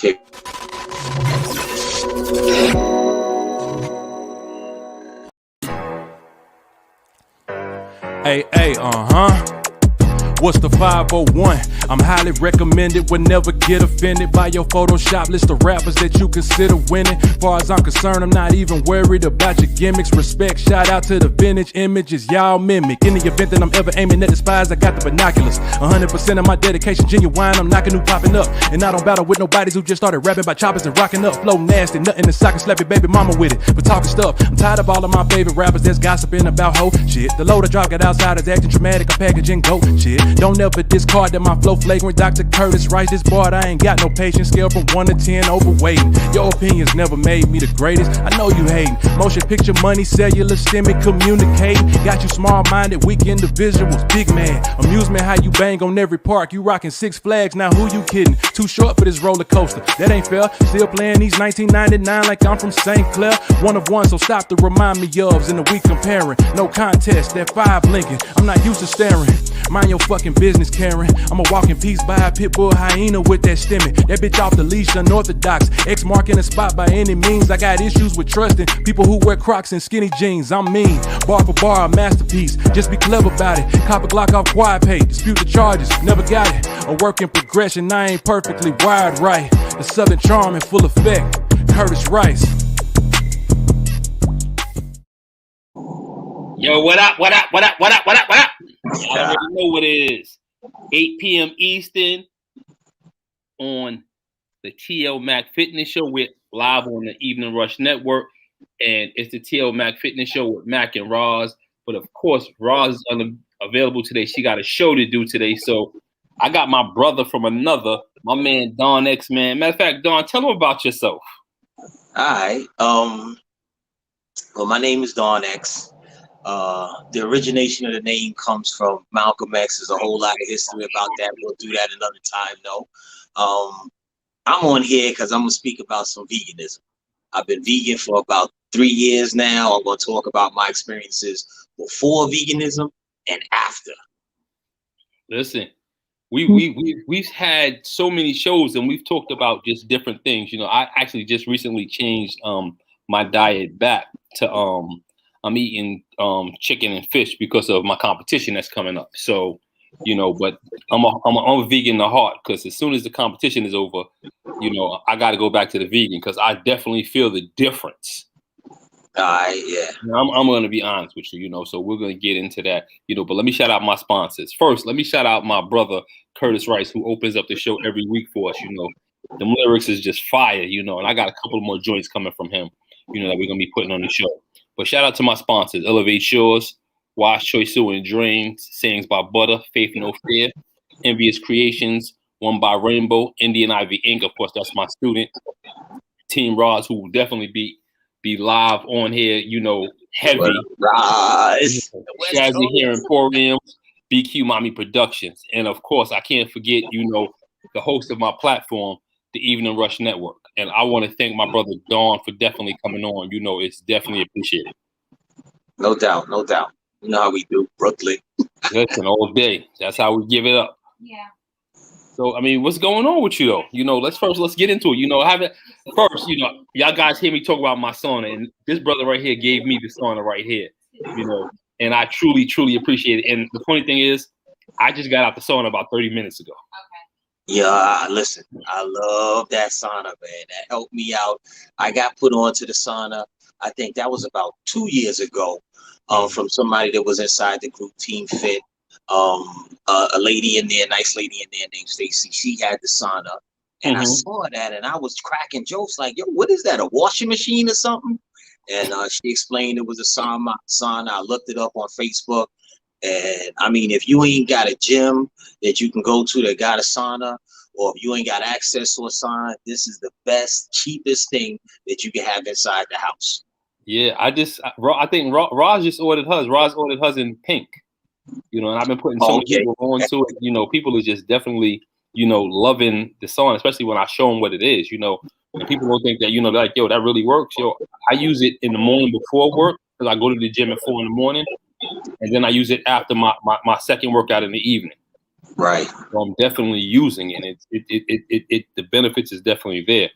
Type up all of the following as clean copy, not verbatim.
Okay. Hey, What's the 501? I'm highly recommended, would never get offended by your Photoshop list of rappers that you consider winning. Far as I'm concerned, I'm not even worried about your gimmicks. Respect, shout out to the vintage images y'all mimic. In the event that I'm ever aiming at the spies, I got the binoculars. 100% of my dedication genuine, I'm knocking who popping up. And I don't battle with nobodies who just started rapping by choppers and rocking up. Flow nasty, nothing in sock and slap your baby mama with it. But talking stuff, I'm tired of all of my favorite rappers that's gossiping about hoe shit. The load I drop got outsiders acting dramatic, I'm packaging goat shit. Don't ever discard that my flow flagrant. Dr. Curtis writes this board, I ain't got no patience. Scale from 1 to 10, overweight. Your opinions never made me the greatest. I know you hating. Motion picture money, cellular, stemming, communicating. Got you small-minded, weak individuals. Big man, amusement how you bang on every park. You rocking 6 Flags, now who you kidding? Too short for this roller coaster. That ain't fair. Still playing these 1999 like I'm from St. Clair. One of one, so stop to remind me ofs in the week comparing. No contest, that 5 blinking. I'm not used to staring. Mind your fucking business, Karen. I'm a walking piece by a pit bull hyena with that stemming. That bitch off the leash, unorthodox. X marking a spot by any means. I got issues with trusting people who wear Crocs and skinny jeans. I'm mean. Bar for bar, a masterpiece. Just be clever about it. Cop a Glock off quiet pay. Dispute the charges. Never got it. A work in progression. I ain't perfectly wired right. The southern charm in full effect. Curtis Rice. Yo, what up? You already know what it is. 8 p.m. Eastern on the T.L.Mac Fitness Show. We're live on the Evening Rush Network. And it's the T.L.Mac Fitness Show with Mac and Roz. But of course, Roz is unavailable today. She got a show to do today. So I got my brother from another, my man Don X, man. Matter of fact, Don, tell them about yourself. All right. Well, my name is Don X. The origination of the name comes from Malcolm X. There's a whole lot of history about that. We'll do that another time, though. I'm on here because I'm going to speak about some veganism. I've been vegan for about 3 years now. I'm going to talk about my experiences before veganism and after. Listen, we've had so many shows and we've talked about just different things. You know, I actually just recently changed my diet back to I'm eating chicken and fish because of my competition that's coming up. So, you know, but I'm a vegan at heart because as soon as the competition is over, you know, I got to go back to the vegan because I definitely feel the difference. Yeah. I'm going to be honest with you, you know, so we're going to get into that, you know, but let me shout out my sponsors. First, let me shout out my brother, Curtis Rice, who opens up the show every week for us, you know. The lyrics is just fire, you know, and I got a couple more joints coming from him, you know, that we're going to be putting on the show. But shout out to my sponsors, Elevate Shores, Wash Choice Sewer and Drains, Sayings by Butter, Faith No Fear, Envious Creations, One by Rainbow, Indian Ivy Inc. Of course, that's my student. Team Roz, who will definitely be live on here, you know, heavy. Roz. Shazzy here, Emporium, BQ Mommy Productions. And of course, I can't forget, you know, the host of my platform, the Evening Rush Network. And I want to thank my brother Dawn for definitely coming on. You know, it's definitely appreciated. No doubt. You know how we do, Brooklyn. Listen, all day. That's how we give it up. Yeah. So, I mean, what's going on with you, though? You know, let's get into it. You know, first, you know, y'all guys hear me talk about my sauna, and this brother right here gave me the sauna right here, you know, and I truly, truly appreciate it. And the funny thing is, I just got out the sauna about 30 minutes ago. Okay. Yeah, listen, I love that sauna, man. That helped me out. I got put onto the sauna, I think that was about 2 years ago, from somebody that was inside the group Team Fit. A lady in there, nice lady in there named Stacy. She had the sauna, and I saw that, and I was cracking jokes like, "Yo, what is that? A washing machine or something?" And she explained it was a sauna. I looked it up on Facebook, and I mean, if you ain't got a gym that you can go to that got a sauna, or if you ain't got access to a sauna, this is the best, cheapest thing that you can have inside the house. Yeah, I think Roz just ordered hers. Roz ordered hers in pink. You know, and I've been putting so many people onto it. You know, people are just definitely, you know, loving the sauna, especially when I show them what it is. You know, and people don't think that, you know, like, yo, that really works. Yo, I use it in the morning before work because I go to the gym at 4 in the morning, and then I use it after my second workout in the evening. Right. So I'm definitely using it. The benefits is definitely there.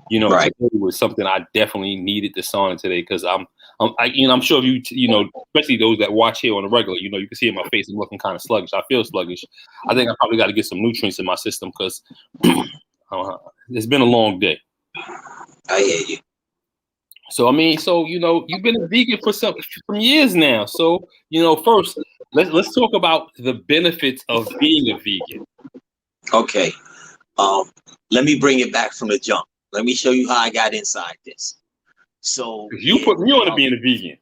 You know, Right. today was something I definitely needed the sauna today because I'm sure if you know, especially those that watch here on the regular, you know, you can see in my face I'm looking kind of sluggish. I feel sluggish. I think I probably got to get some nutrients in my system because it's been a long day. I hear you. So I mean, so you know, you've been a vegan for some years now. So you know, first let's talk about the benefits of being a vegan. Okay. Um, Let me bring it back from the jump. Let me show you how I got inside this. So You yeah, put me on to being a vegan.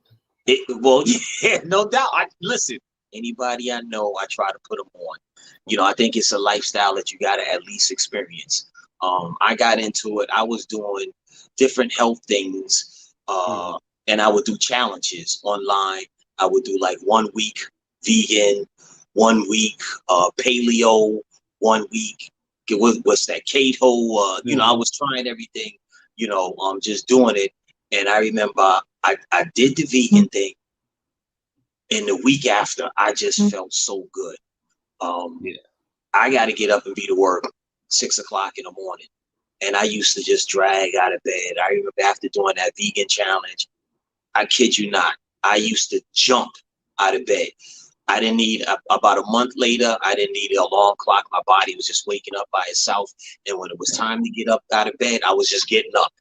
well, yeah, no doubt. Listen. Anybody I know, I try to put them on. You know, I think it's a lifestyle that you got to at least experience. I got into it. I was doing different health things, and I would do challenges online. I would do like 1 week vegan, 1 week paleo, 1 week what's that keto. You know, I was trying everything. You know, just doing it. And I remember I did the vegan thing. And the week after, I just felt so good. I got to get up and be to work 6 o'clock in the morning. And I used to just drag out of bed. I remember after doing that vegan challenge, I kid you not, I used to jump out of bed. I didn't need, about a month later, I didn't need an alarm clock. My body was just waking up by itself. And when it was time to get up out of bed, I was just getting up,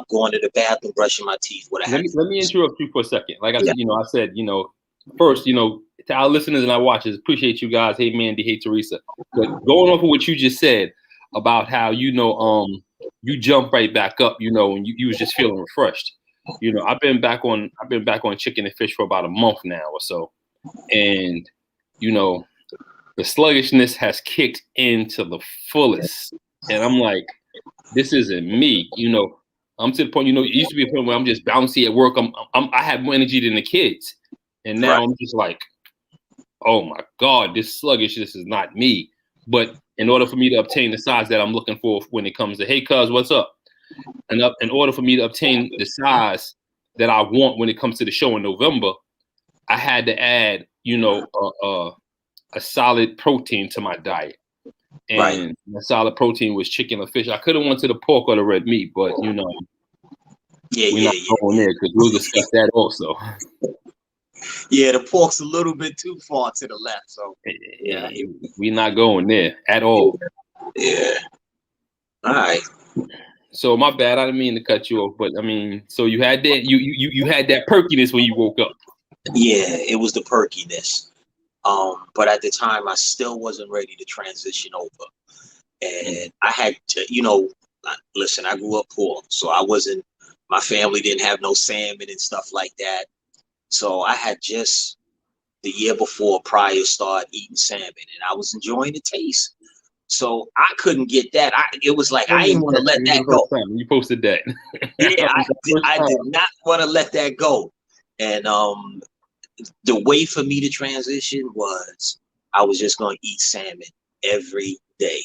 going to the bathroom, brushing my teeth. Let me interrupt you for a second. Like I Yeah. said, I said, first, to our listeners and our watchers, appreciate you guys. Hey, Mandy. Hey, Teresa. But going off of what you just said about how, you jump right back up, and you was just feeling refreshed. I've been back on chicken and fish for about a month now or so. And, the sluggishness has kicked into the fullest. And I'm like, this isn't me, I'm to the point, it used to be a point where I'm just bouncy at work. I have more energy than the kids. And now I'm just like, oh my God, this sluggishness is not me. But in order for me to obtain the size that I'm looking for when it comes to, hey, cuz, what's up? And in order for me to obtain the size that I want when it comes to the show in November, I had to add, a solid protein to my diet. And the solid protein was chicken or fish. I could have went to the pork or the red meat, but we're not going there because we'll discuss that also. Yeah, the pork's a little bit too far to the left, so yeah, we're not going there at all. Yeah. All right. So my bad. I didn't mean to cut you off, but I mean, so you had that you had that perkiness when you woke up. Yeah, it was the perkiness. But at the time, I still wasn't ready to transition over. And I had to, listen, I grew up poor. So my family didn't have no salmon and stuff like that. So I had just the year before prior started eating salmon and I was enjoying the taste. So I couldn't get that. It was like, I didn't want to let that go. You posted that. Yeah, I did not want to let that go. And the way for me to transition was I was just going to eat salmon every day.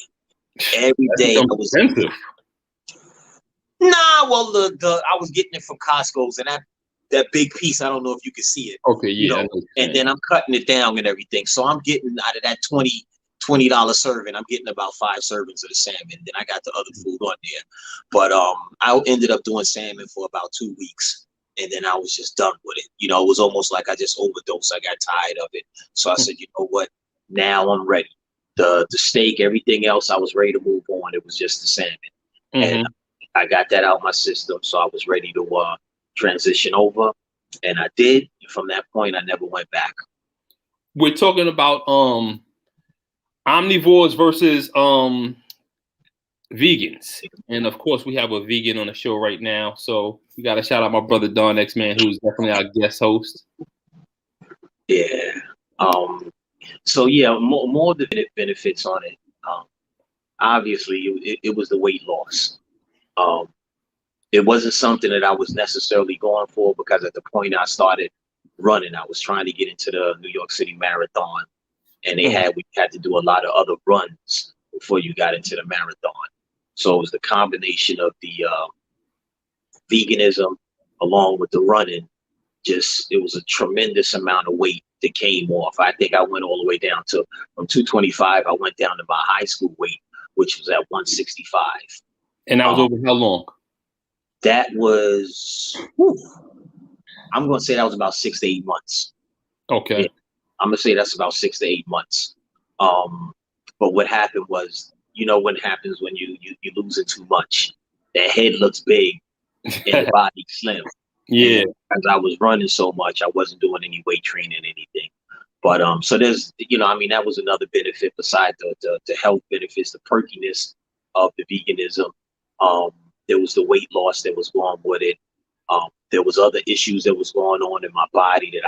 Every day. I was expensive. Nah, well, I was getting it from Costco's and that big piece, I don't know if you can see it. Okay, yeah. And then I'm cutting it down and everything. So I'm getting out of that $20 serving, I'm getting about 5 servings of the salmon. Then I got the other food on there. But I ended up doing salmon for about 2 weeks. And then I was just done with it. It was almost like I just overdosed. I got tired of it. So I said, you know what? Now I'm ready. The steak, everything else, I was ready to move on. It was just the salmon. And I got that out of my system. So I was ready to transition over. And I did. And from that point, I never went back. We're talking about omnivores versus vegans. And of course, we have a vegan on the show right now. So we got to shout out my brother Don X-Man, who's definitely our guest host. Yeah. So yeah, more of the benefits on it. Obviously, it was the weight loss. It wasn't something that I was necessarily going for because at the point I started running, I was trying to get into the New York City Marathon, and we had to do a lot of other runs before you got into the marathon. So it was the combination of the veganism along with the running. It was a tremendous amount of weight that came off. I think I went all the way down to from 225. I went down to my high school weight, which was at 165. And that was over how long? That was, I'm going to say that was about 6 to 8 months. Okay. Yeah, I'm going to say that's about 6 to 8 months. But what happened was, you know, what happens when you losing too much, that head looks big and the body slim. Yeah. And as I was running so much, I wasn't doing any weight training, anything. But so there's, you know, I mean, that was another benefit besides the health benefits, the perkiness of the veganism. There was the weight loss that was going with it. There was other issues that was going on in my body that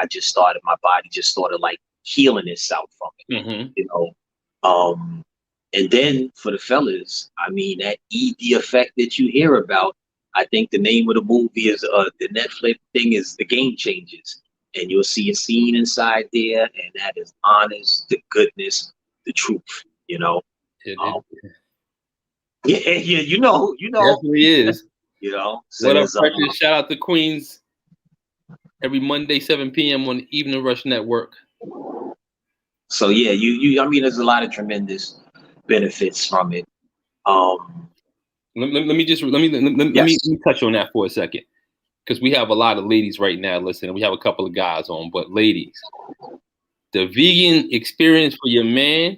my body just started like healing itself from it, you know. And then for the fellas, I mean, that ED effect that you hear about, I think the name of the movie is the Netflix thing is The Game Changers. And you'll see a scene inside there, and that is honest, the goodness, the truth, you know. Yeah, you know. Definitely is. You know. So what up, Precious? Shout out to Queens every Monday, 7 p.m. on the Evening Rush Network. So yeah, you I mean, there's a lot of tremendous benefits from it. Let me touch on that for a second, because we have a lot of ladies right now listening. We have a couple of guys on, but ladies, the vegan experience for your man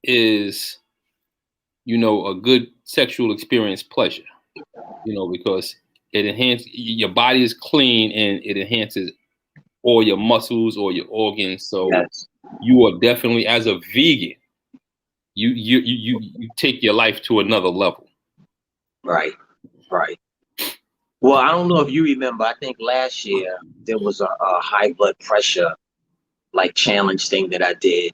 is, you know, a good sexual experience pleasure, you know, because it enhances your body is clean and it enhances all your muscles or your organs. So yes, you are definitely, as a vegan, you take your life to another level. Right. Well, I don't know if you remember, I think last year there was a high blood pressure like challenge thing that I did,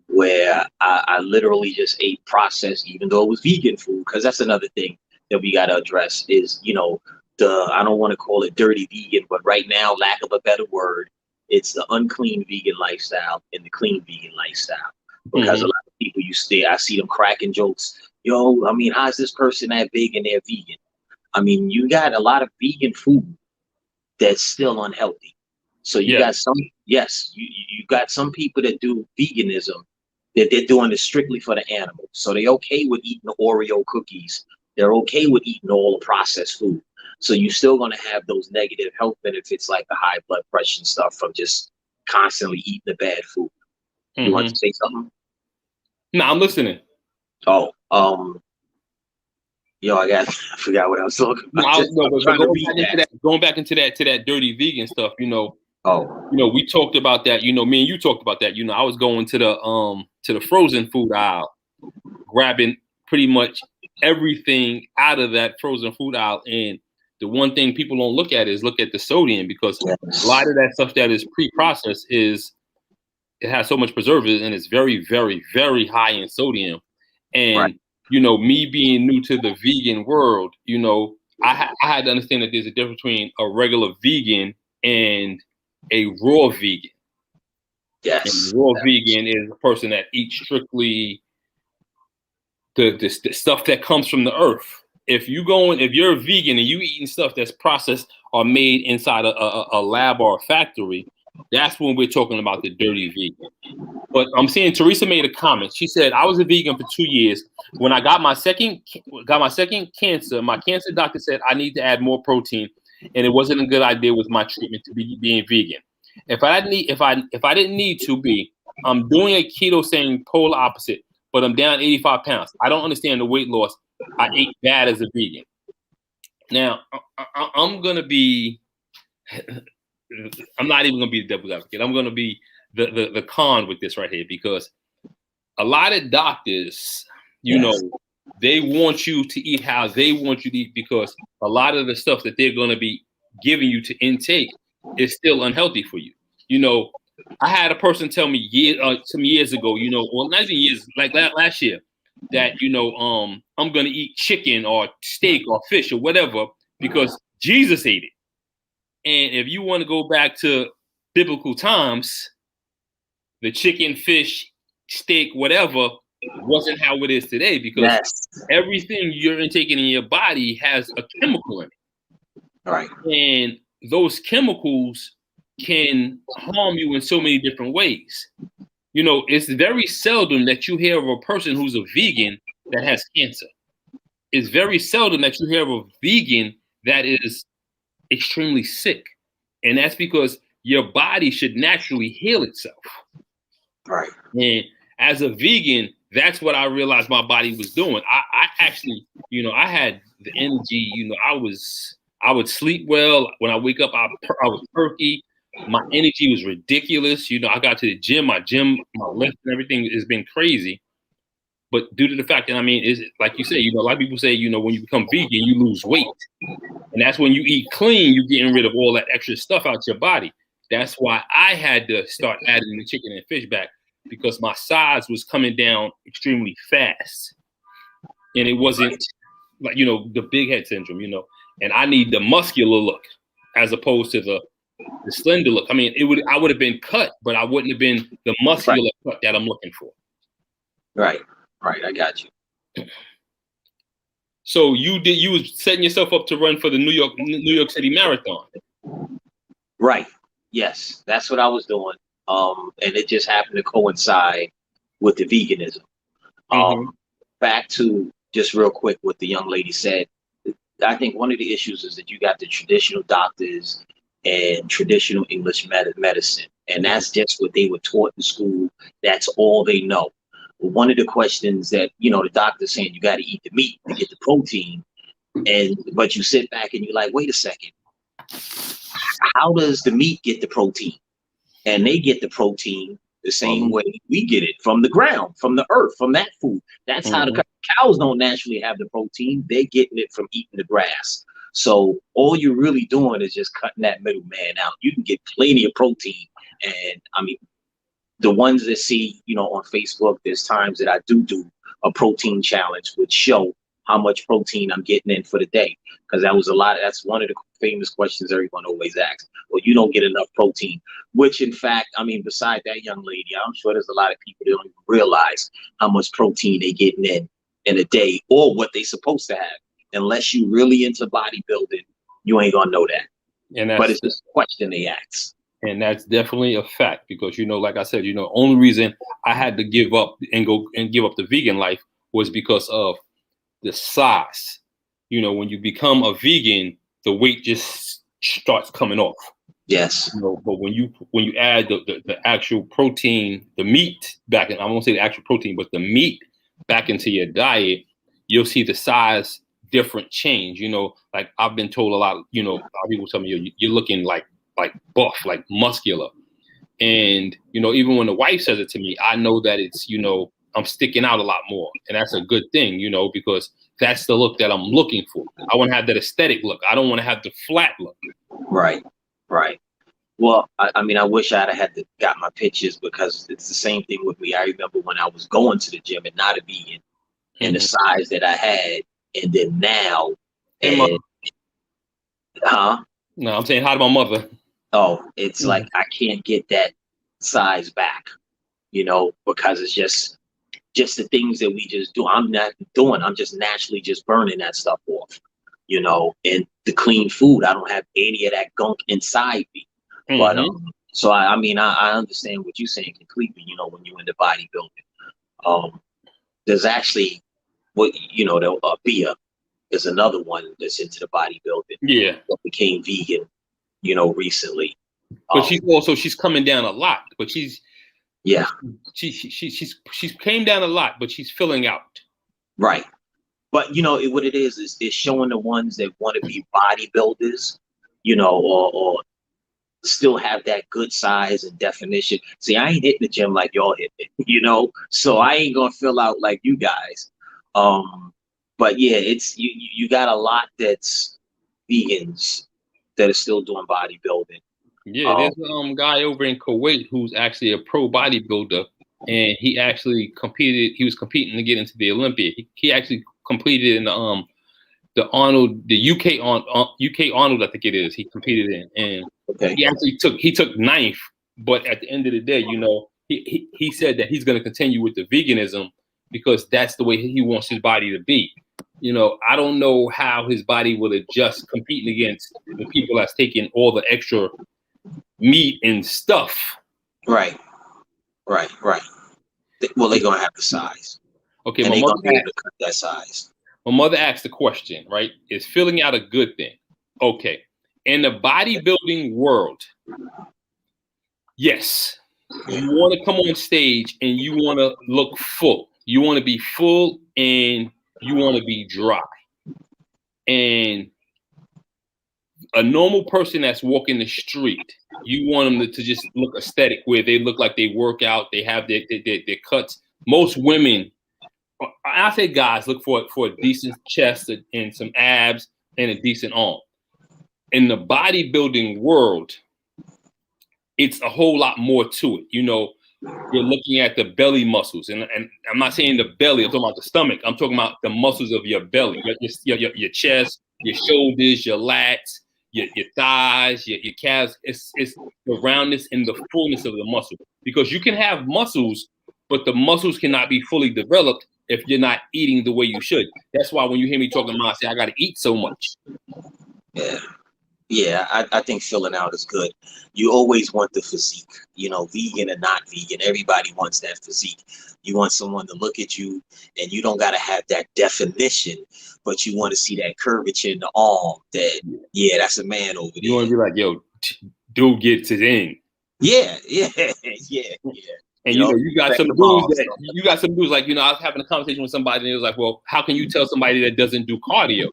where I literally just ate processed, even though it was vegan food, because that's another thing that we got to address is, you know, I don't want to call it dirty vegan, but right now, lack of a better word, it's the unclean vegan lifestyle and the clean vegan lifestyle. Because a lot of people I see them cracking jokes. Yo, I mean, how's this person that big and they're vegan? I mean, you got a lot of vegan food that's still unhealthy. So you got you got some people that do veganism that they're doing it strictly for the animal. So they're okay with eating the Oreo cookies. They're okay with eating all the processed food. So you're still going to have those negative health benefits like the high blood pressure and stuff from just constantly eating the bad food. You want to say something? No, I'm listening. Oh, I forgot what I was talking about. Going back into that dirty vegan stuff, you know. You know, we talked about that. You know, me and you talked about that. You know, I was going to the frozen food aisle, grabbing pretty much everything out of that frozen food aisle. And the one thing people don't look at is the sodium, because a lot of that stuff that is pre-processed it has so much preservatives and it's very, very, very high in sodium. And you know, me being new to the vegan world, you know, I had to understand that there's a difference between a regular vegan and a raw vegan. Yes. And raw vegan is a person that eats strictly the stuff that comes from the earth. If you're a vegan and you eating stuff that's processed or made inside a lab or a factory, that's when we're talking about the dirty vegan. But I'm seeing Teresa made a comment. She said, I was a vegan for 2 years. When I got my second cancer, my cancer doctor said I need to add more protein, and it wasn't a good idea with my treatment to be being vegan. If I didn't need to be, I'm doing a keto saying polar opposite, but I'm down 85 pounds. I don't understand the weight loss. I ate bad as a vegan. Now, I'm gonna be. I'm not even gonna be the devil's advocate. I'm gonna be the con with this right here, because a lot of doctors, you know, they want you to eat how they want you to eat, because a lot of the stuff that they're gonna be giving you to intake is still unhealthy for you. You know, I had a person tell me some years ago, you know, well, not even years, like last year, that, you know, I'm gonna eat chicken or steak or fish or whatever because Jesus ate it. And if you want to go back to biblical times, the chicken, fish, steak, whatever, wasn't how it is today, because everything you're intaking in your body has a chemical in it. Right. And those chemicals can harm you in so many different ways. You know, it's very seldom that you hear of a person who's a vegan that has cancer. It's very seldom that you hear of a vegan that is extremely sick. And that's because your body should naturally heal itself. Right. And as a vegan, that's what I realized my body was doing. I actually, you know, I had the energy, you know, I would sleep well. When I wake up, I was perky. My energy was ridiculous. You know, I got to the gym, my lift and everything has been crazy. But due to the fact that, I mean, is like you say, you know, a lot of people say, you know, when you become vegan, you lose weight. And that's when you eat clean, you're getting rid of all that extra stuff out your body. That's why I had to start adding the chicken and fish back, because my size was coming down extremely fast. And it wasn't like, you know, the big head syndrome, you know, and I need the muscular look as opposed to the slender look. I mean, I would have been cut, but I wouldn't have been the muscular cut that I'm looking for. Right. I got you. So you was setting yourself up to run for the New York City Marathon. Right. Yes, that's what I was doing. And it just happened to coincide with the veganism. Back to just real quick what the young lady said. I think one of the issues is that you got the traditional doctors and traditional English medicine, and that's just what they were taught in school. That's all they know. One of the questions that, you know, the doctor's saying you got to eat the meat to get the protein, but you sit back and you're like, wait a second, how does the meat get the protein? And they get the protein the same way we get it, from the ground, from the earth, from that food. That's how the cows don't naturally have the protein. They're getting it from eating the grass. So all you're really doing is just cutting that middleman out. You can get plenty of protein. And I mean, the ones that see, you know, on Facebook, there's times that I do a protein challenge, which show how much protein I'm getting in for the day. Because that's one of the famous questions everyone always asks. Well, you don't get enough protein, which in fact, I mean, beside that young lady, I'm sure there's a lot of people that don't even realize how much protein they're getting in a day, or what they're supposed to have. Unless you really into bodybuilding, you ain't gonna know that. But it's just a question they ask. And that's definitely a fact, because, you know, like I said, you know, only reason I had to give up the vegan life was because of the size. You know, when you become a vegan, the weight just starts coming off. Yes. You know, but when you add the actual protein, the meat back in, I won't say the actual protein, but the meat back into your diet, you'll see the size different change. You know, like I've been told a lot, you know, a lot of people tell me you're looking like buff, like muscular. And, you know, even when the wife says it to me, I know that it's, you know, I'm sticking out a lot more. And that's a good thing, you know, because that's the look that I'm looking for. I want to have that aesthetic look. I don't want to have the flat look. Right. Well, I mean, I wish I'd have got my pictures, because it's the same thing with me. I remember when I was going to the gym and not a vegan, and the size that I had, and then now. No, I'm saying hi to my mother. Oh, it's like I can't get that size back, you know, because it's just the things that we just do. I'm not doing. I'm just naturally just burning that stuff off, you know. And the clean food, I don't have any of that gunk inside me. But so I mean, I understand what you're saying completely. You know, when you're into bodybuilding, there's actually the Bia is another one that's into the bodybuilding. Yeah, that became vegan, you know, recently. But she's coming down a lot. But she's came down a lot, but she's filling out. Right. But you know what it is showing the ones that want to be bodybuilders, you know, or still have that good size and definition. See, I ain't hitting the gym like y'all hit it, you know, so I ain't gonna fill out like you guys. But yeah, it's you got a lot that's vegans that are still doing bodybuilding. Yeah, there's a guy over in Kuwait who's actually a pro bodybuilder, and he actually competed. He was competing to get into the Olympia. He actually competed in the Arnold, the UK Arnold, I think it is. He competed in, and he actually took ninth. But at the end of the day, you know, he said that he's going to continue with the veganism because that's the way he wants his body to be. You know, I don't know how his body will adjust competing against the people that's taking all the extra meat and stuff. Right. Well, they're gonna have the size. Okay, and they're gonna be able to cut that size. My mother asked the question, right? Is filling out a good thing? Okay. In the bodybuilding world, yes. You want to come on stage and you want to look full. You want to be full and you want to be dry. And a normal person that's walking the street, you want them to just look aesthetic, where they look like they work out, they have their cuts. Most women, I say guys, look for a decent chest and some abs and a decent arm. In the bodybuilding world, it's a whole lot more to it. You know, you're looking at the belly muscles, and I'm not saying the belly, I'm talking about the stomach. I'm talking about the muscles of your belly, your chest, your shoulders, your lats, your thighs, your calves. It's the roundness and the fullness of the muscle. Because you can have muscles, but the muscles cannot be fully developed if you're not eating the way you should. That's why when you hear me talking about, I say I got to eat so much. Yeah, I think filling out is good. You always want the physique, you know, vegan or not vegan. Everybody wants that physique. You want someone to look at you, and you don't got to have that definition, but you want to see that curvature in the arm. That that's a man over there. You want to be like, yo, dude gets it in. Yeah. And you got some dudes like, I was having a conversation with somebody and it was like, well, how can you tell somebody that doesn't do cardio?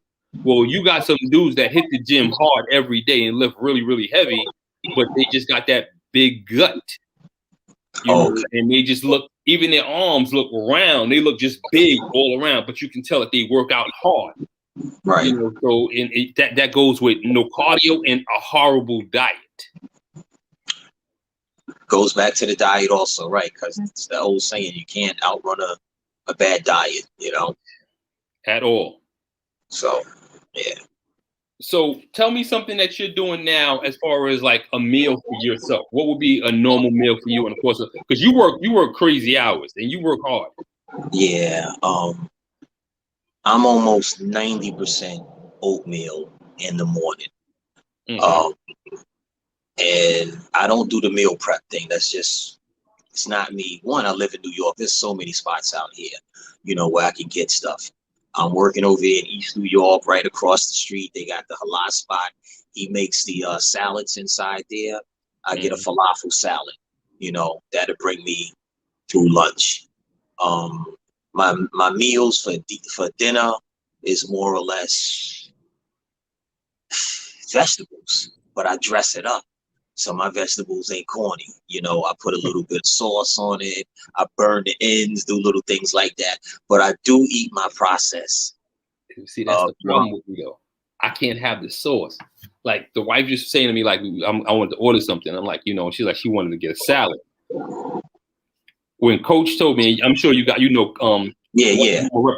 Well, you got some dudes that hit the gym hard every day and lift really, really heavy, but they just got that big gut. And they just look, even their arms look round. They look just big all around, but you can tell that they work out hard. Right. So that goes with no cardio and a horrible diet. Goes back to the diet also, right? Because it's the old saying, you can't outrun a bad diet, At all. So, yeah. So tell me something that you're doing now as far as like a meal for yourself. What would be a normal meal for you? And of course, because you work crazy hours and you work hard. Yeah. I'm almost 90% oatmeal in the morning. And I don't do the meal prep thing. It's not me. One, I live in New York. There's so many spots out here, where I can get stuff. I'm working over in East New York, right across the street. They got the halal spot. He makes the salads inside there. I get a falafel salad, that'll bring me through lunch. My meals for dinner is more or less vegetables, but I dress it up. So my vegetables ain't corny. I put a little bit of sauce on it. I burn the ends, do little things like that. But I do eat my process. See, that's the problem with me, though. I can't have the sauce. Like the wife just saying to me, like, I wanted to order something. I'm like, she's like, she wanted to get a salad. When Coach told me, I'm sure rep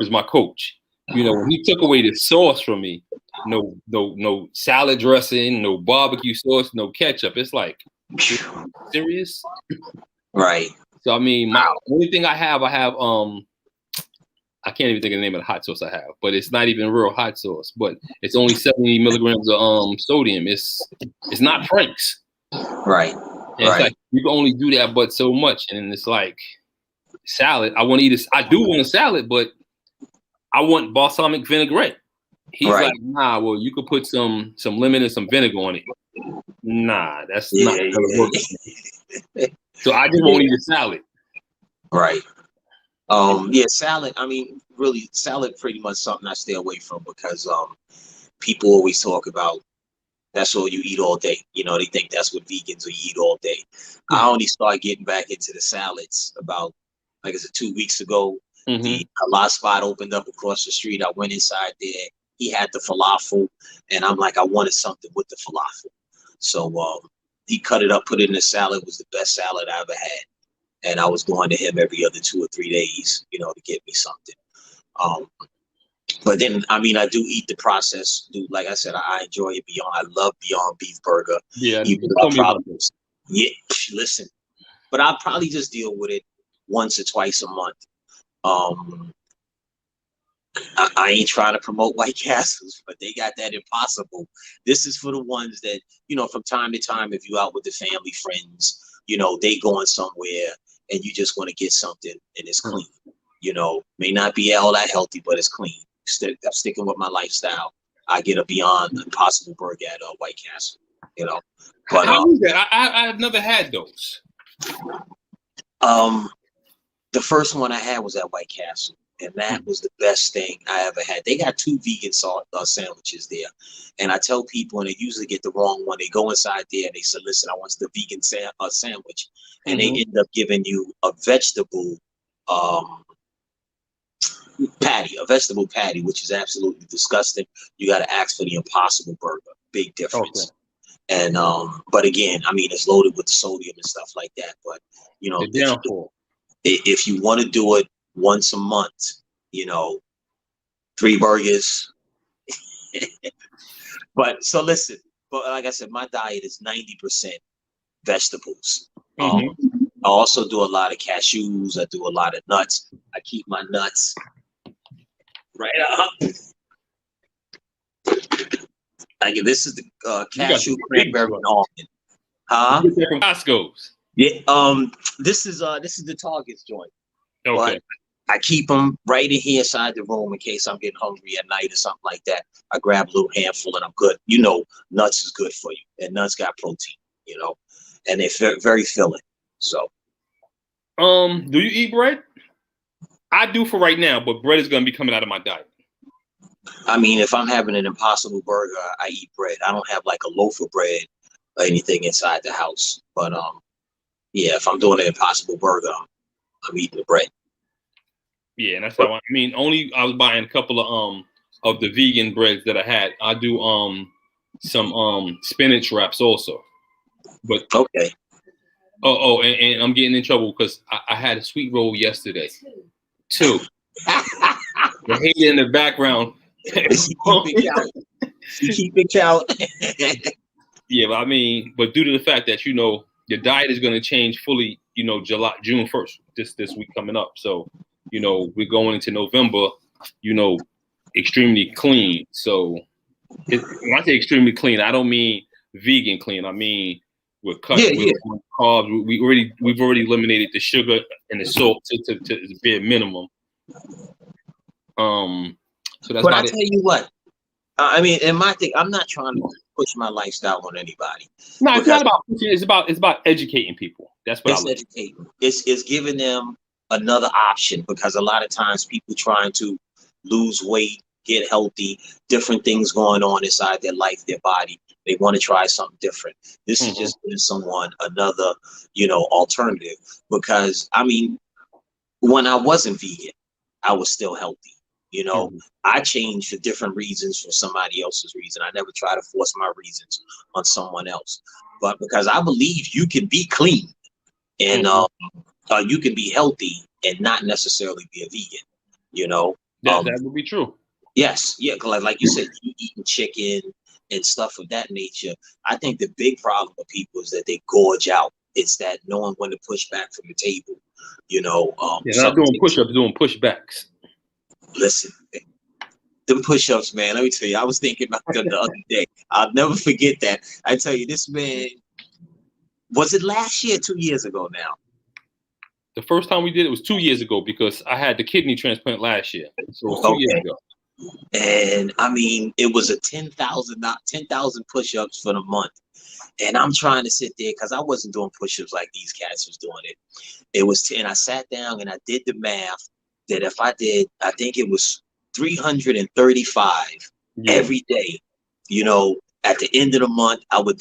is my coach. When he took away the sauce from me, no salad dressing, no barbecue sauce, no ketchup. It's like, serious? Right. So I mean, my only thing I have, I can't even think of the name of the hot sauce I have, but it's not even real hot sauce. But it's only 70 milligrams of sodium. It's not Frank's. Right. It's like you can only do that, but so much, and it's like salad. I want to eat I do want a salad, but I want balsamic vinaigrette. He's like, nah. Well, you could put some lemon and some vinegar on it. Nah, that's not gonna work. So I just won't eat a salad. Right. Salad. I mean, really, salad pretty much something I stay away from because people always talk about that's all you eat all day. They think that's what vegans will eat all day. I only started getting back into the salads about, like I said, 2 weeks ago. The halal spot opened up across the street. I went inside there. He had the falafel, and I'm like, I wanted something with the falafel. So he cut it up, put it in the salad. It was the best salad I ever had. And I was going to him every other 2 or 3 days, to get me something. But then, I mean, I do eat the processed food. Like I said, I enjoy it beyond. I love Beyond Beef Burger. Yeah, listen, but I'll probably just deal with it once or twice a month. I ain't trying to promote White Castles, but they got that Impossible. This is for the ones that, from time to time, if you out with the family, friends, they going somewhere and you just want to get something and it's clean. May not be all that healthy, but it's clean. I'm sticking with my lifestyle. I get a Beyond Impossible burger at White Castle, But how is that? I've never had those. The first one I had was at White Castle, and that was the best thing I ever had. They got 2 vegan sandwiches there, and I tell people, and they usually get the wrong one. They go inside there and they solicit, "I want the vegan sandwich," and they end up giving you a vegetable vegetable patty, which is absolutely disgusting. You got to ask for the Impossible burger. Big difference. Okay. And but again, I mean, it's loaded with sodium and stuff like that. But if you want to do it once a month, 3 burgers. But so listen, but like I said, my diet is 90% vegetables. I also do a lot of cashews. I do a lot of nuts. I keep my nuts right up. Like this is the cashew, cranberry, and almond. Huh? From Costco's. Yeah. This is the Target's joint. Okay. But I keep them right in here inside the room in case I'm getting hungry at night or something like that. I grab a little handful and I'm good. Nuts is good for you, and nuts got protein. And they're very filling. So. Do you eat bread? I do for right now, but bread is going to be coming out of my diet. I mean, if I'm having an Impossible burger, I eat bread. I don't have like a loaf of bread or anything inside the house. But yeah, if I'm doing an Impossible burger, I'm eating the bread. Yeah, and that's how I was buying a couple of the vegan breads that I had. I do some spinach wraps also. But okay. And I'm getting in trouble because I had a sweet roll yesterday. 2. The hater in the background. Keep it count. Yeah, but due to the fact that your diet is going to change fully, June 1st, this week coming up. So, we're going into November, extremely clean. So, when I say extremely clean, I don't mean vegan clean. I mean we're cut with carbs. We've already eliminated the sugar and the salt to the bare minimum. So that's. But I tell you what, in my thing, I'm not trying to push my lifestyle on anybody. No, it's not about pushing. It's about educating people. That's what it's educating. It's giving them another option, because a lot of times people trying to lose weight, get healthy, different things going on inside their life, their body. They want to try something different. This is just giving someone another, alternative. Because when I wasn't vegan, I was still healthy. I changed for different reasons from somebody else's reason. I never try to force my reasons on someone else. But because I believe you can be clean and you can be healthy and not necessarily be a vegan, that would be true. Yes. Yeah. Like you said, you eating chicken and stuff of that nature. I think the big problem with people is that they gorge out. It's that knowing when to push back from the table, not doing push-ups, doing pushbacks. Listen, the push-ups, man, let me tell you, I was thinking about them the other day. I'll never forget that. I tell you, this man, was it last year, 2 years ago now? The first time we did it was 2 years ago, because I had the kidney transplant last year. So it was 2 years ago. And it was a 10,000 push-ups for the month. And I'm trying to sit there because I wasn't doing push-ups like these cats was doing it. It was 10. I sat down and I did the math that if I did, I think it was 335 every day. At the end of the month, I would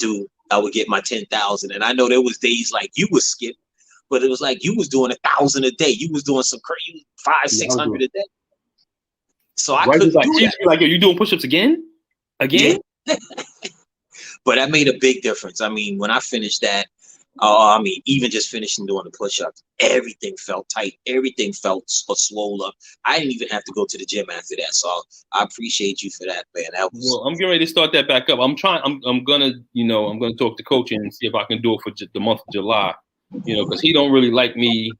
get my 10,000. And I know there was days like you would skip, but it was like you was doing 1,000 a day. You was doing some crazy 500-600 a day. So I couldn't do that. Like, are you doing push-ups again? Yeah. But that made a big difference. When I finished that, even just finishing doing the push-ups, everything felt tight. Everything felt swole up. I didn't even have to go to the gym after that. So I appreciate you for that, man. Well, I'm getting ready to start that back up. I'm gonna talk to coach and see if I can do it for the month of July. Because he don't really like me.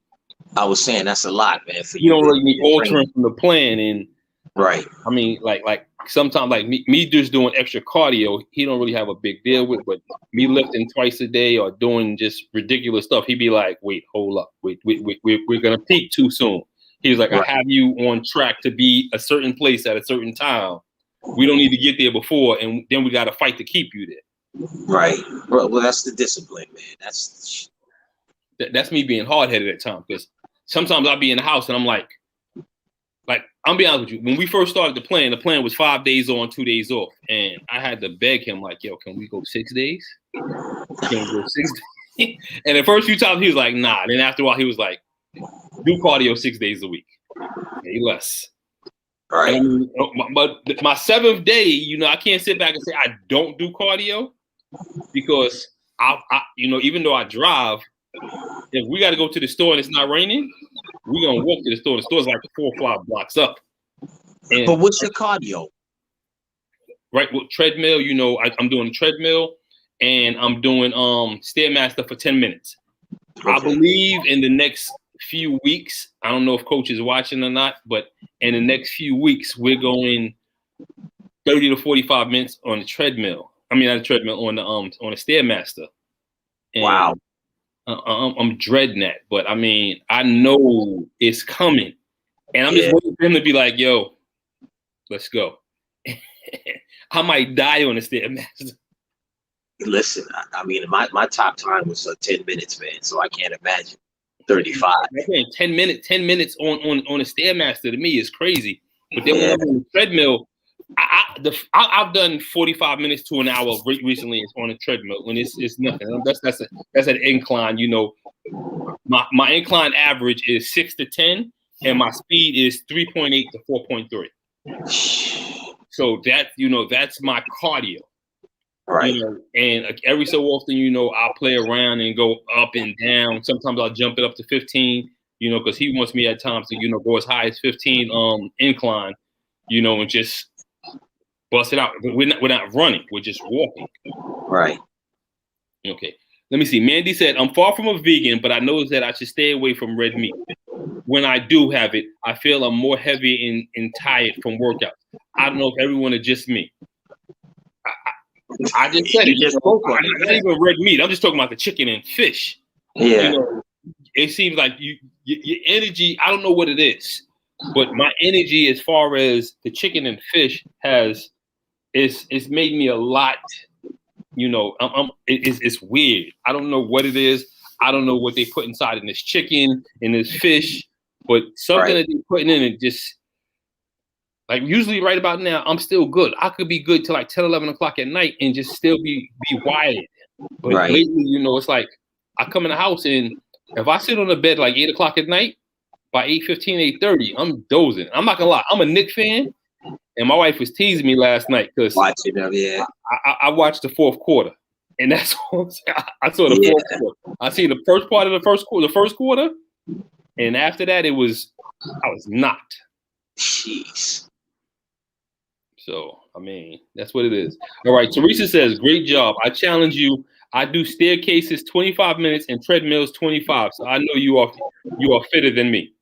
I was saying that's a lot, man. For you don't really me altering from the plan, and Right. I mean, like sometimes like me just doing extra cardio, he don't really have a big deal with, but me lifting twice a day or doing just ridiculous stuff, he'd be like, wait, hold up, we're gonna peak too soon. He was like, Right. I have you on track to be a certain place at a certain time. We don't need to get there before, and then we got to fight to keep you there. Right. Well, that's the discipline, man. That's me being hard headed at times, because sometimes I'll be in the house and I'm like I'm be honest with you. When we first started the plan was 5 days on, 2 days off, and I had to beg him like, "Yo, can we go 6 days? Can we go 6 days?" And the first few times he was like, "Nah." Then after a while he was like, "Do cardio 6 days a week, maybe less." Right. But my 7th day, I can't sit back and say I don't do cardio, because I even though I drive, if we got to go to the store and it's not raining, we're gonna walk to the store. The store's like 4 or 5 blocks up. And, but what's your cardio? Right, well, treadmill. I'm doing a treadmill, and I'm doing Stairmaster for 10 minutes. Okay. I believe in the next few weeks, I don't know if coach is watching or not, but in the next few weeks, we're going 30 to 45 minutes on the treadmill. I mean, not a treadmill, on the Stairmaster. And wow. I'm dreading that, but I mean, I know it's coming, and I'm just waiting for him to be like, "Yo, let's go." I might die on the Stairmaster. Listen, I mean, my top time was 10 minutes, man. So I can't imagine 35. 10 minutes on a Stairmaster to me is crazy. But then when I'm on the treadmill, I've done 45 minutes to an hour recently on a treadmill when it's nothing. That's an incline. My incline average is 6 to 10, and my speed is 3.8 to 4.3. So that's my cardio. Right. And every so often, I'll play around and go up and down. Sometimes I'll jump it up to 15, because he wants me at times to, go as high as 15 incline, and just bust it out. We're not running. We're just walking. Right. Okay. Let me see. Mandy said, I'm far from a vegan, but I know that I should stay away from red meat. When I do have it, I feel I'm more heavy and tired from workouts. I don't know if everyone is just me. I just said it. Not even red meat. I'm just talking about the chicken and fish. Yeah. It seems like your energy, I don't know what it is, but my energy as far as the chicken and fish it's made me a lot, it's weird. I don't know what it is. I don't know what they put inside in this chicken and this fish, but something that they're putting in it just, like, usually right about now, I'm still good. I could be good till like 10, 11 o'clock at night and just still be wired. But lately, it's like I come in the house, and if I sit on the bed like 8 o'clock at night, by 8:15, 8:30, I'm dozing. I'm not gonna lie. I'm a Knicks fan, and my wife was teasing me last night because I watched the fourth quarter, and that's what I saw the fourth quarter. I seen the first part of the first quarter, and after that, I was knocked. Jeez. So, I mean, that's what it is. All right. Teresa says, great job. I challenge you. I do staircases 25 minutes and treadmills 25. So I know you are fitter than me.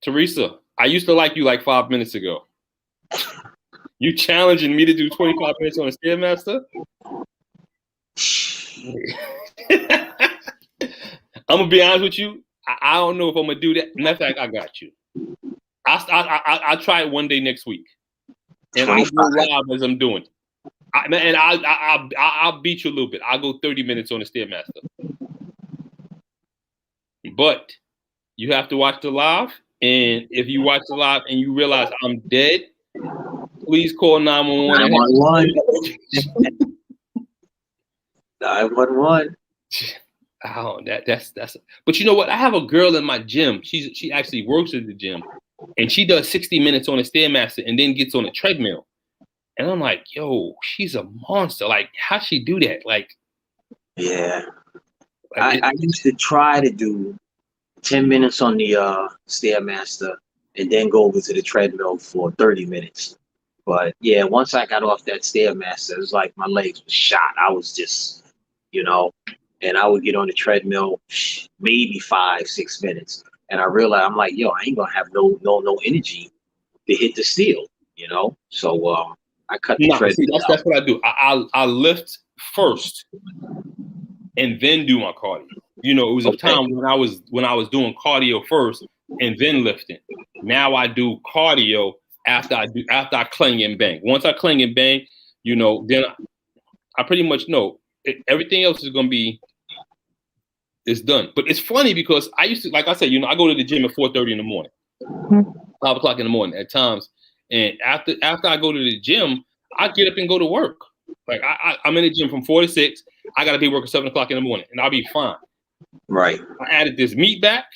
Teresa, I used to like you like 5 minutes ago. You challenging me to do 25 minutes on a Stairmaster? I'm going to be honest with you. I don't know if I'm going to do that. Matter of fact, I got you. I'll try it one day next week, and I'll go live as I'm doing it. I'll beat you a little bit. I'll go 30 minutes on the Stairmaster, but you have to watch the live. And if you watch the live and you realize I'm dead, please call 911. 911. Oh, that's. But you know what? I have a girl in my gym. She actually works at the gym, and she does 60 minutes on a Stairmaster and then gets on a treadmill. And I'm like, yo, she's a monster. Like, how'd she do that? Like, yeah. I used to try to do 10 minutes on the Stairmaster and then go over to the treadmill for 30 minutes. But yeah, once I got off that Stairmaster, it was like my legs were shot. I was just, and I would get on the treadmill maybe 5-6 minutes. And I realized, I'm like, yo, I ain't gonna have no energy to hit the steel, you know. So I cut the No, see, treadmill out. that's what I do. I lift first and then do my cardio. You know, it was a time when I was doing cardio first and then lifting. Now I do cardio after I cling and bang. Once I cling and bang, you know, then I pretty much know everything else is gonna be done. But it's funny because I used to, like I said, you know, I go to the gym at 4:30 in the morning, 5 o'clock in the morning at times, and after I go to the gym, I get up and go to work. Like I'm in the gym from 4 to 6. I gotta be working 7 o'clock in the morning, and I'll be fine. Right. I added this meat back.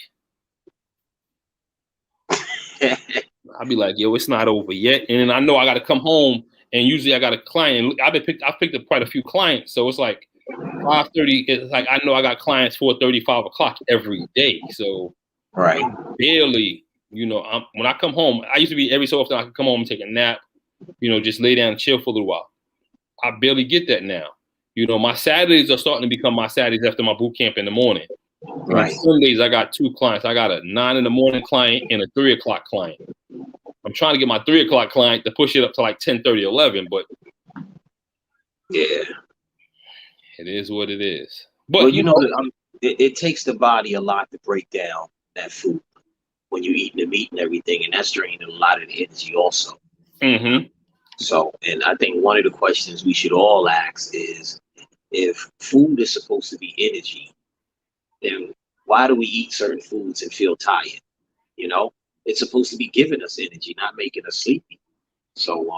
I'll be like, yo, it's not over yet. And then I know I got to come home, and usually I got a client. I picked up quite a few clients, so it's like 5:30. It's like I know I got clients 4:30, 5 o'clock every day. So right, barely, you know, when I come home, I used to be every so often I could come home and take a nap, you know, just lay down and chill for a little while. I barely get that now. You know, my Saturdays are starting to become my Saturdays after my boot camp in the morning. right. On Sundays, I got 2 clients. I got a 9 in the morning client and a 3 o'clock client. I'm trying to get my 3 o'clock client to push it up to like 10:30, 11, but yeah, it is what it is. But well, you know, it takes the body a lot to break down that food when you're eating the meat and everything, and that's draining a lot of the energy also. Mm-hmm. So, and I think one of the questions we should all ask is, if food is supposed to be energy, then why do we eat certain foods and feel tired? You know, it's supposed to be giving us energy, not making us sleepy. So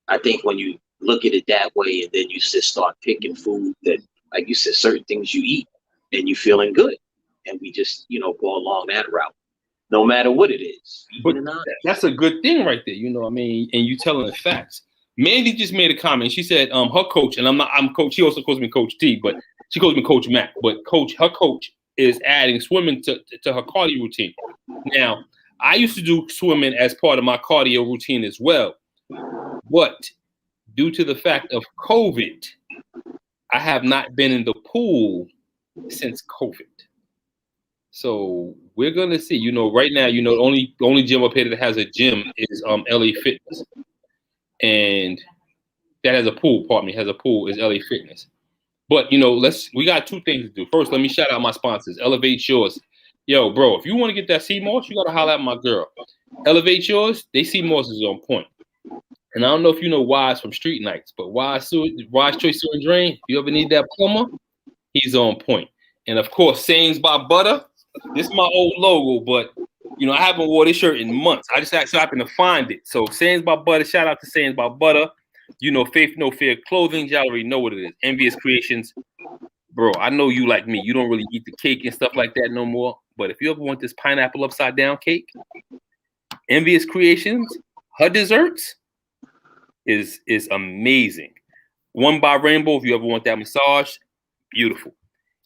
I think when you look at it that way, and then you just start picking food that, like you said, certain things you eat and you feeling good, and we just, you know, go along that route, no matter what it is. But that's a good thing right there, you know what I mean? And you telling the facts. Mandy just made a comment. She said, her coach, and I'm coach. She also calls me Coach T, but she calls me Coach Mac. But her coach is adding swimming to her cardio routine. Now, I used to do swimming as part of my cardio routine as well, but due to the fact of COVID, I have not been in the pool since COVID. So we're gonna see. You know, right now, you know, the only gym up here that has a gym is LA Fitness, and that has a pool. Pardon me, has a pool is LA Fitness. But you know, we got 2 things to do. First, let me shout out my sponsors. Elevate Yours. Yo, bro, if you want to get that sea moss, you gotta holler at my girl. Elevate Yours. They sea moss is on point. And I don't know if you know Wise from Street Nights, but Wise Choice Sewer and Drain. If you ever need that plumber, he's on point. And of course, Sayings by Butter. This is my old logo, but you know, I haven't wore this shirt in months. I just actually happened to find it. So Sayings by Butter, shout out to Sayings by Butter. You know, Faith No Fear clothing, y'all already know what it is. Envious Creations. Bro, I know you like me. You don't really eat the cake and stuff like that no more. But if you ever want this pineapple upside down cake, Envious Creations, her desserts is amazing. One by Rainbow, if you ever want that massage, beautiful.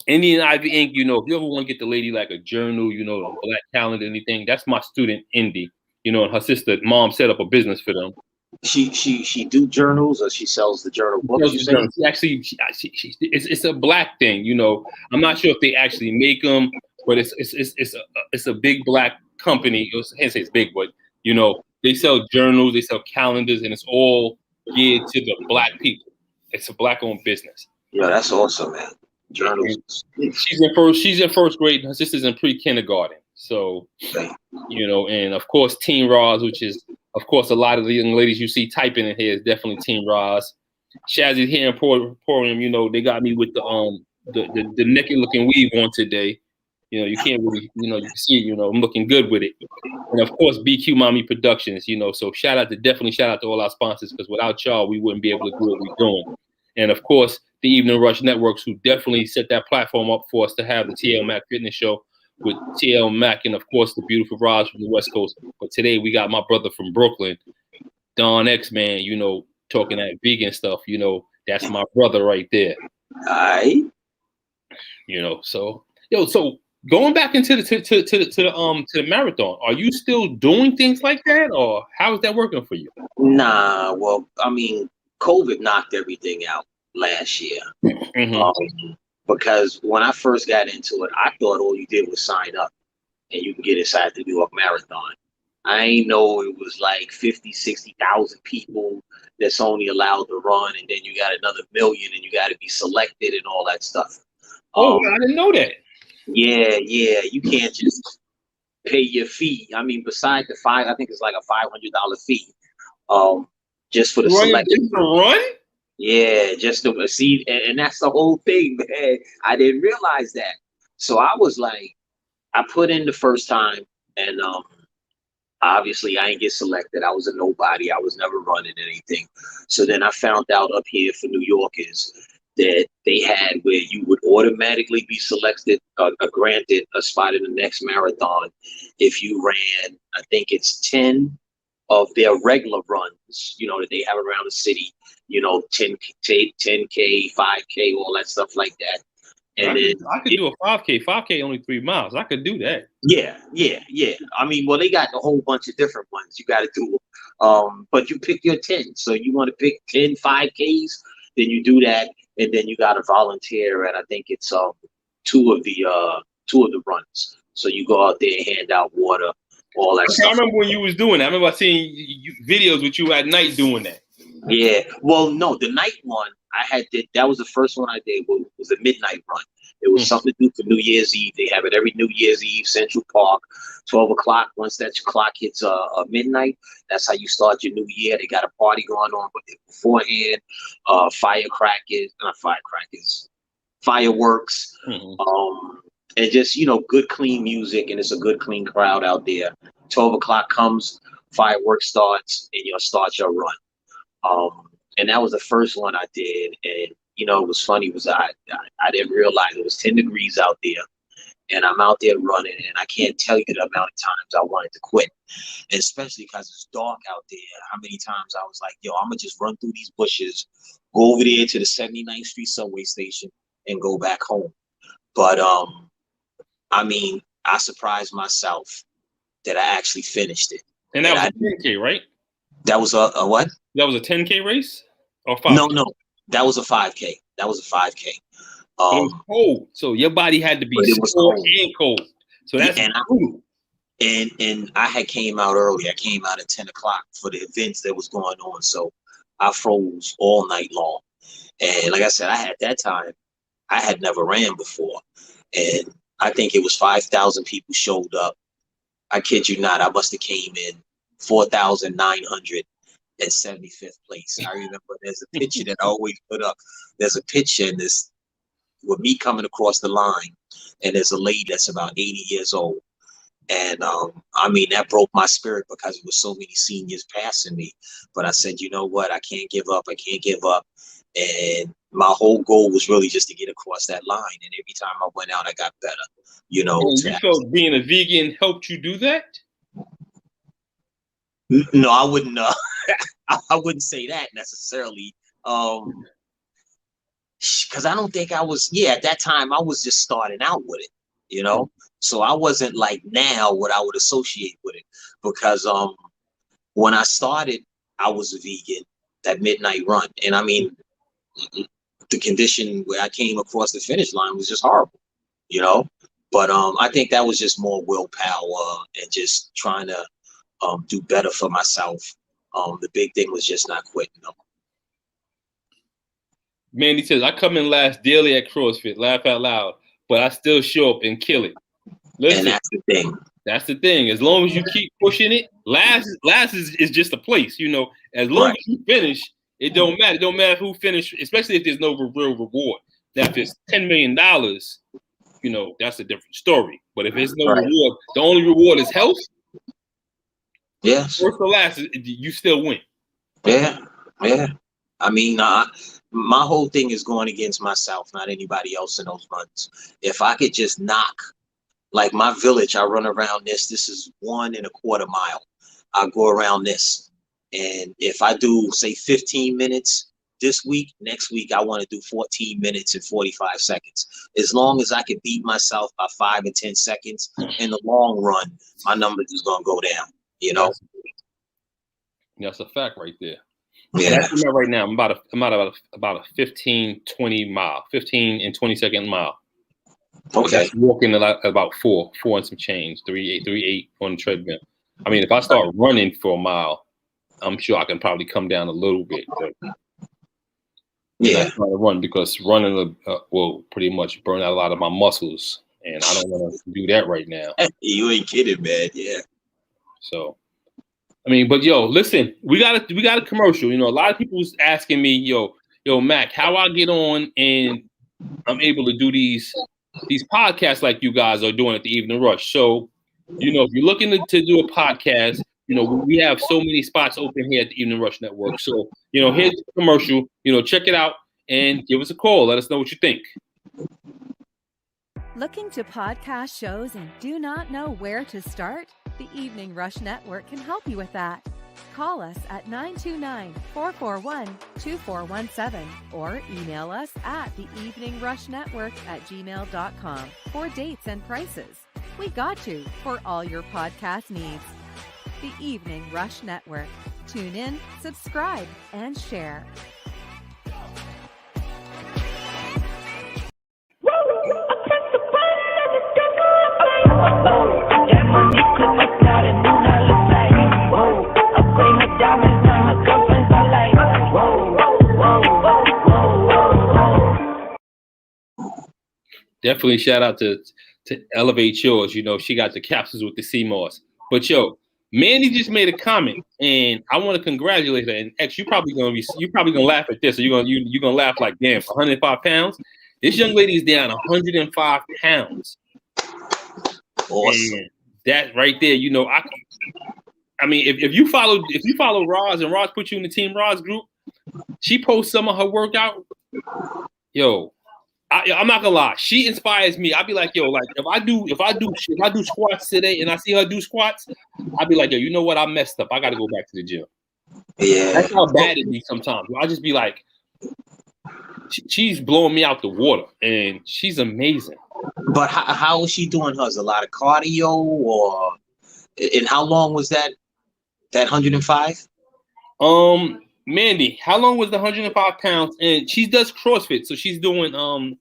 Indian Ivy Ink, you know, if you ever want to get the lady like a journal, you know, a black calendar, anything, that's my student Indy. You know, and her sister, mom set up a business for them. She do journals, or she sells the journal books? She actually, it's a black thing. You know, I'm not sure if they actually make them, but it's a big black company. I can't say it's big, but you know, they sell journals, they sell calendars, and it's all geared to the black people. It's a black-owned business. Yeah, that's awesome, man. Journals. She's in first grade. Her sister's in pre-kindergarten. So, you know, and of course, Teen Roz, which is, of course, a lot of the young ladies you see typing in here is definitely Teen Roz. Shazzy's here in Emporium, you know, they got me with the naked looking weave on today. You know, you can't really, you know, you can see, you know, I'm looking good with it. And of course, BQ Mommy Productions, you know, so definitely shout out to all our sponsors, because without y'all, we wouldn't be able to do what we're doing. And of course, the Evening Rush Networks, who definitely set that platform up for us to have the T.L.Mac Fitness Show with T.L.Mac and, of course, the beautiful Roz from the West Coast. But today we got my brother from Brooklyn, Don X, man, you know, talking that vegan stuff. You know, that's my brother right there. Aye. You know, so going back into the marathon, are you still doing things like that, or how is that working for you? Nah, well, I mean, COVID knocked everything out last year. Mm-hmm. Because when I first got into it, I thought all you did was sign up and you can get inside the New York Marathon. I ain't know it was like 50, 60,000 people that's only allowed to run, and then you got another million, and you got to be selected and all that stuff. Oh, I didn't know that. Yeah, you can't just pay your fee. I mean, beside the I think it's like a $500 fee, just for the selection. Just to run? Yeah, just to see, and that's the whole thing, man. I didn't realize that, so I was like, I put in the first time, and obviously I didn't get selected. I was a nobody. I was never running anything. So then I found out up here for New Yorkers that they had where you would automatically be selected, granted a spot in the next marathon if you ran, I think it's 10 of their regular runs, that they have around the city, 10K, 5K, all that stuff like that. And I could do a 5K. 5K only 3 miles. I could do that. Yeah. I mean, well, they got a whole bunch of different ones you got to do. But you pick your 10. So you want to pick 10 5Ks, then you do that, and then you got to volunteer. And I think it's two of the runs. So you go out there, hand out water, all that stuff. I remember when you was doing that. I remember seeing videos with you at night doing that. Yeah. Well, no, the night one that was the first one I did. Was a midnight run. It was something to do for New Year's Eve. They have it every New Year's Eve, Central Park, 12 o'clock. Once that clock hits midnight, that's how you start your new year. They got a party going on beforehand. Fireworks, and just, good, clean music. And it's a good, clean crowd out there. 12 o'clock comes, fireworks starts, and you'll start your run. And that was the first one I did. And, it was funny was I didn't realize it was 10 degrees out there, and I'm out there running, and I can't tell you the amount of times I wanted to quit, and especially because it's dark out there. How many times I was like, yo, I'm going to just run through these bushes, go over there to the 79th Street subway station, and go back home. But, I mean, I surprised myself that I actually finished it. And that was a 10K, right? That was a what? That was a 10K race? Or 5K? No. That was a 5K. That was a 5K. It was cold, so your body had to be sore and cold. So that's cool. And I had came out early. I came out at 10 o'clock for the events that was going on. So I froze all night long. And like I said, at that time, I had never ran before. And I think it was 5,000 people showed up. I kid you not, I must have came in 4,975th place. I remember there's a picture that I always put up. There's a picture in this with me coming across the line, and there's a lady that's about 80 years old. And I mean, that broke my spirit because it was so many seniors passing me. But I said, you know what? I can't give up. And my whole goal was really just to get across that line. And every time I went out, I got better. You felt being a vegan helped you do that? No, I wouldn't. I wouldn't say that necessarily. Because I don't think I was. Yeah, at that time I was just starting out with it. So I wasn't like now what I would associate with it. Because when I started, I was a vegan. That midnight run, and I mean, the condition where I came across the finish line was just horrible. But I think that was just more willpower and just trying to do better for myself. The big thing was just not quitting. Mandy says, I come in last daily at CrossFit, laugh out loud, but I still show up and kill it. Listen, and that's the thing. That's the thing. As long as you keep pushing it, last is just a place, As long as you finish, it don't matter. It don't matter who finished, especially if there's no real reward. Now, if it's $10 million, that's a different story. But if there's no reward, the only reward is health. Yes. First or last, you still win. Yeah. I mean, my whole thing is going against myself, not anybody else in those runs. If I could just knock, like my village, I run around this. This is 1.25 mile. I go around this. And if I do, say, 15 minutes this week, next week, I want to do 14 minutes and 45 seconds. As long as I can beat myself by 5 and 10 seconds in the long run, my numbers is going to go down, That's a fact right there. Yeah. Right now, I'm about a 15 and 20 second mile. Okay. Walking about four and some change, 3.8 on the treadmill. I mean, if I start running for a mile, I'm sure I can probably come down a little bit. But Yeah. not trying to run because running will pretty much burn out a lot of my muscles, and I don't want to do that right now. You ain't kidding, man. Yeah. So, I mean, but yo, listen, we got a commercial. You know, a lot of people's asking me, yo, Mac, how I get on and I'm able to do these podcasts like you guys are doing at the Evening Rush. So, you know, if you're looking to do a podcast, you know, we have so many spots open here at the Evening Rush Network. So, you know, here's the commercial. You know, check it out and give us a call. Let us know what you think. Looking to podcast shows and do not know where to start? The Evening Rush Network can help you with that. Call us at 929-441-2417 or email us at theeveningrushnetwork@gmail.com for dates and prices. We got you for all your podcast needs. The Evening Rush Network. Tune in, subscribe, and share. Definitely shout out to Elevate Yours. You know, she got the capsules with the sea moss. But yo, Mandy just made a comment, and I want to congratulate her. And X, you're probably gonna laugh at this. Or you're gonna laugh like, damn, 105 pounds. This young lady is down 105 pounds. Awesome. And that right there, you know, I mean, if you follow Roz and Roz put you in the Team Roz group, she posts some of her workout. Yo, I'm not gonna lie, she inspires me. I'd be like, yo, like if I do squats today and I see her do squats, I'd be like, yo, you know what? I messed up. I got to go back to the gym. Yeah, that's how bad it be sometimes. I just be like, she's blowing me out the water, and she's amazing. But how is she doing hers? A lot of cardio, or and how long was that 105? Mandy, how long was the 105 pounds? And she does CrossFit, so she's doing a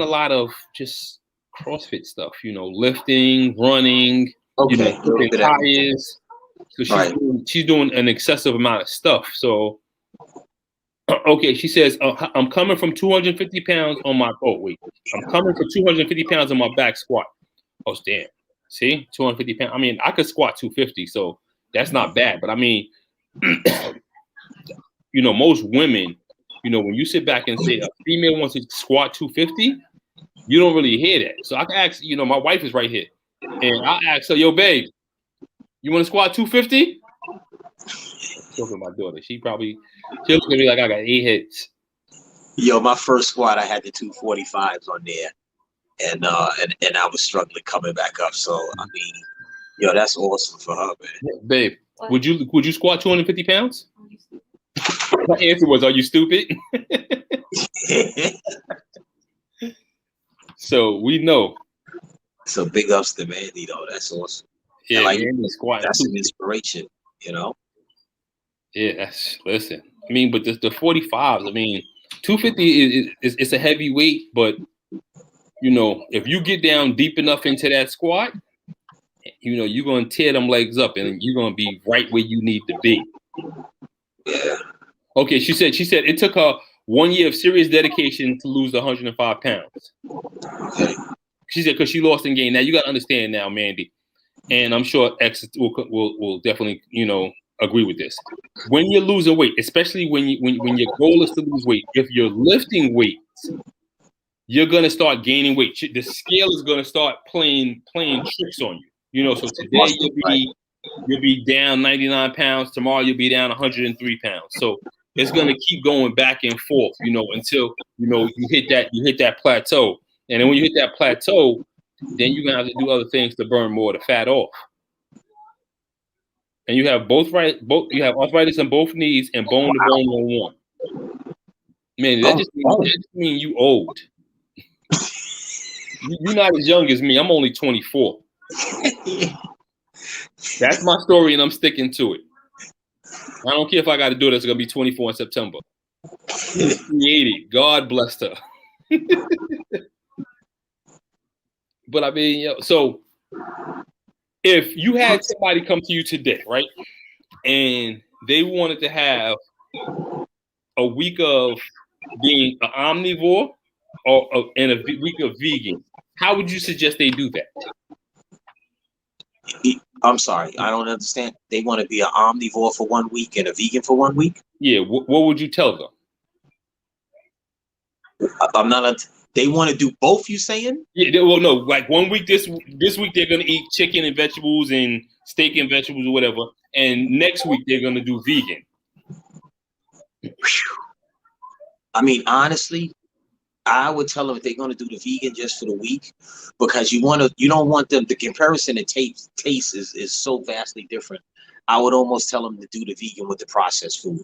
lot of just CrossFit stuff, you know, lifting, running, okay, you know, tires. So she's doing an excessive amount of stuff. So okay, she says, I'm coming from 250 pounds on my I'm coming from 250 pounds on my back squat. Oh damn. See, 250 pounds. I mean, I could squat 250, so that's not bad. But I mean, you know, most women, you know, when you sit back and say a female wants to squat 250, you don't really hear that. So I can ask, you know, my wife is right here, and I ask her, yo, babe, you want to squat 250? Talking to my daughter, she'll look at me like I got 8 hits. Yo, my first squat, I had the 245s on there, and I was struggling coming back up. So I mean, yo, that's awesome for her, man. Yeah, babe, would you squat 250 pounds? My answer was, are you stupid? So we know. So big ups to Mandy, though. That's awesome. Yeah, like that's an inspiration, you know. Yeah, listen. I mean, but the 45s. I mean, 250 is a heavy weight, but you know, if you get down deep enough into that squat, you know, you're gonna tear them legs up, and you're gonna be right where you need to be. Yeah. Okay, she said it took her 1 year of serious dedication to lose 105 pounds. Okay. She said because she lost and gained. Now you got to understand now, Mandy, and I'm sure X will definitely, you know, agree with this. When you're losing weight, especially when your goal is to lose weight, if you're lifting weights, you're gonna start gaining weight. The scale is gonna start playing tricks on you. You know, so today you'll be down 99 pounds. Tomorrow you'll be down 103 pounds. So it's gonna keep going back and forth, you know, until you know you hit that plateau. And then when you hit that plateau, then you're gonna have to do other things to burn more of the fat off. And you have you have arthritis in both knees and bone to bone on one. Man, that just means you old. You're not as young as me. I'm only 24. That's my story, and I'm sticking to it. I don't care if I got to do it. It's gonna be 24 in September. Created. God blessed her. But I mean, so if you had somebody come to you today, right, and they wanted to have a week of being an omnivore and a week of vegan, how would you suggest they do that? I'm sorry, I don't understand. They want to be an omnivore for 1 week and a vegan for 1 week? Yeah, what would you tell them? I'm not. They want to do both. You saying? Yeah, well, no. Like 1 week, this week they're gonna eat chicken and vegetables and steak and vegetables or whatever, and next week they're gonna do vegan. I mean, honestly, I would tell them if they're going to do the vegan just for the week, because you don't want them. The comparison in taste is so vastly different. I would almost tell them to do the vegan with the processed food.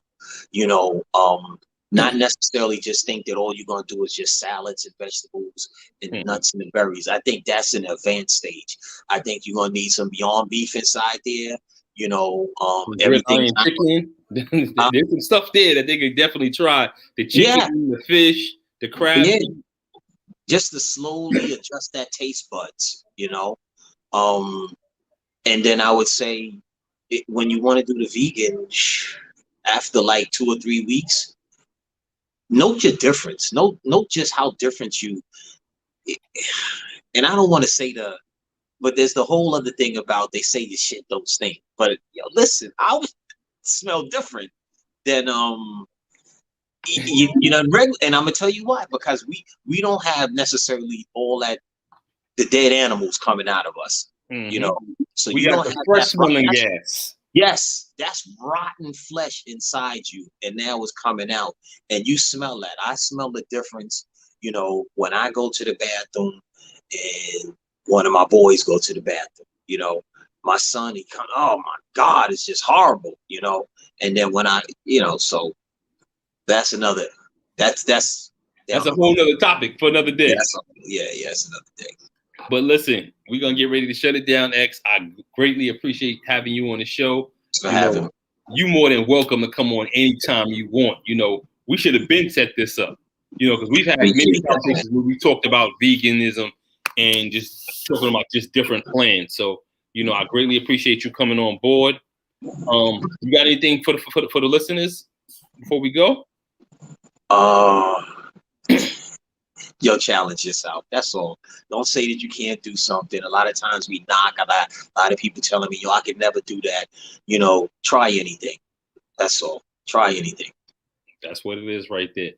Not necessarily just think that all you're going to do is just salads and vegetables and nuts and berries. I think that's an advanced stage. I think you're going to need some Beyond Beef inside there. Everything. Chicken. There's some stuff there that they could definitely try. The chicken, the fish, the crab. Yeah. Just to slowly adjust that taste buds, and then I would say when you want to do the vegan, after like 2 or 3 weeks, note your difference. Note just how different you. And I don't want to say but there's the whole other thing about they say the shit don't stink. But listen, I would smell different than regular. And I'm gonna tell you why, because we don't have necessarily all that the dead animals coming out of us. So we you got don't the have fresh that smelling gas. Yes, that's rotten flesh inside you, and now it's coming out, and you smell that. I smell the difference, when I go to the bathroom, and one of my boys go to the bathroom. My son, he comes, oh my God, it's just horrible, And then when so that's another. That's a whole nother topic for another day. It's another day. But listen, we're gonna get ready to shut it down, X. I greatly appreciate having you on the show. You more than welcome to come on anytime you want. We should have been set this up. Because we've had many conversations where we talked about veganism and just talking about just different plans. So, I greatly appreciate you coming on board. You got anything for the listeners before we go? Challenge yourself. That's all. Don't say that you can't do something. A lot of times we knock. A lot of people telling me, I could never do that. Try anything. That's all. Try anything. That's what it is right there.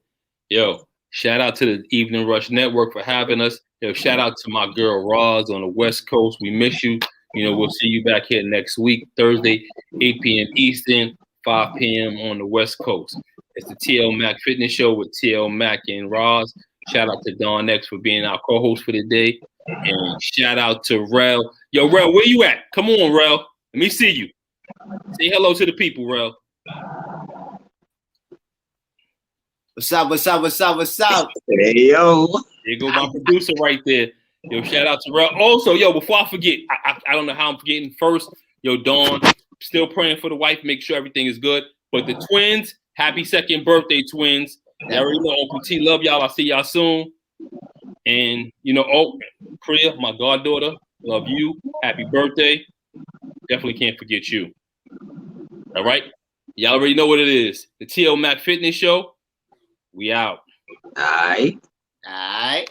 Shout out to the Evening Rush Network for having us. Shout out to my girl Roz on the West Coast. We miss you. We'll see you back here next week, Thursday, 8 p.m. Eastern, 5 p.m. on the West Coast. It's the T.L.Mac Fitness Show with T.L.Mac and Roz. Shout out to Don X for being our co-host for the day. And shout out to Rel. Rel, where you at? Come on, Rel. Let me see you. Say hello to the people, Rel. What's up? Hey, yo. There go my producer right there. Shout out to Rel. Also, before I forget, I don't know how I'm forgetting. First, Dawn, still praying for the wife. Make sure everything is good. But the twins, happy 2nd birthday, twins. I already know Uncle T, love y'all. I'll see y'all soon. And, Priya, my goddaughter, love you. Happy birthday. Definitely can't forget you. All right? Y'all already know what it is. The T.L.Mac Fitness Show. We out. All right. All right.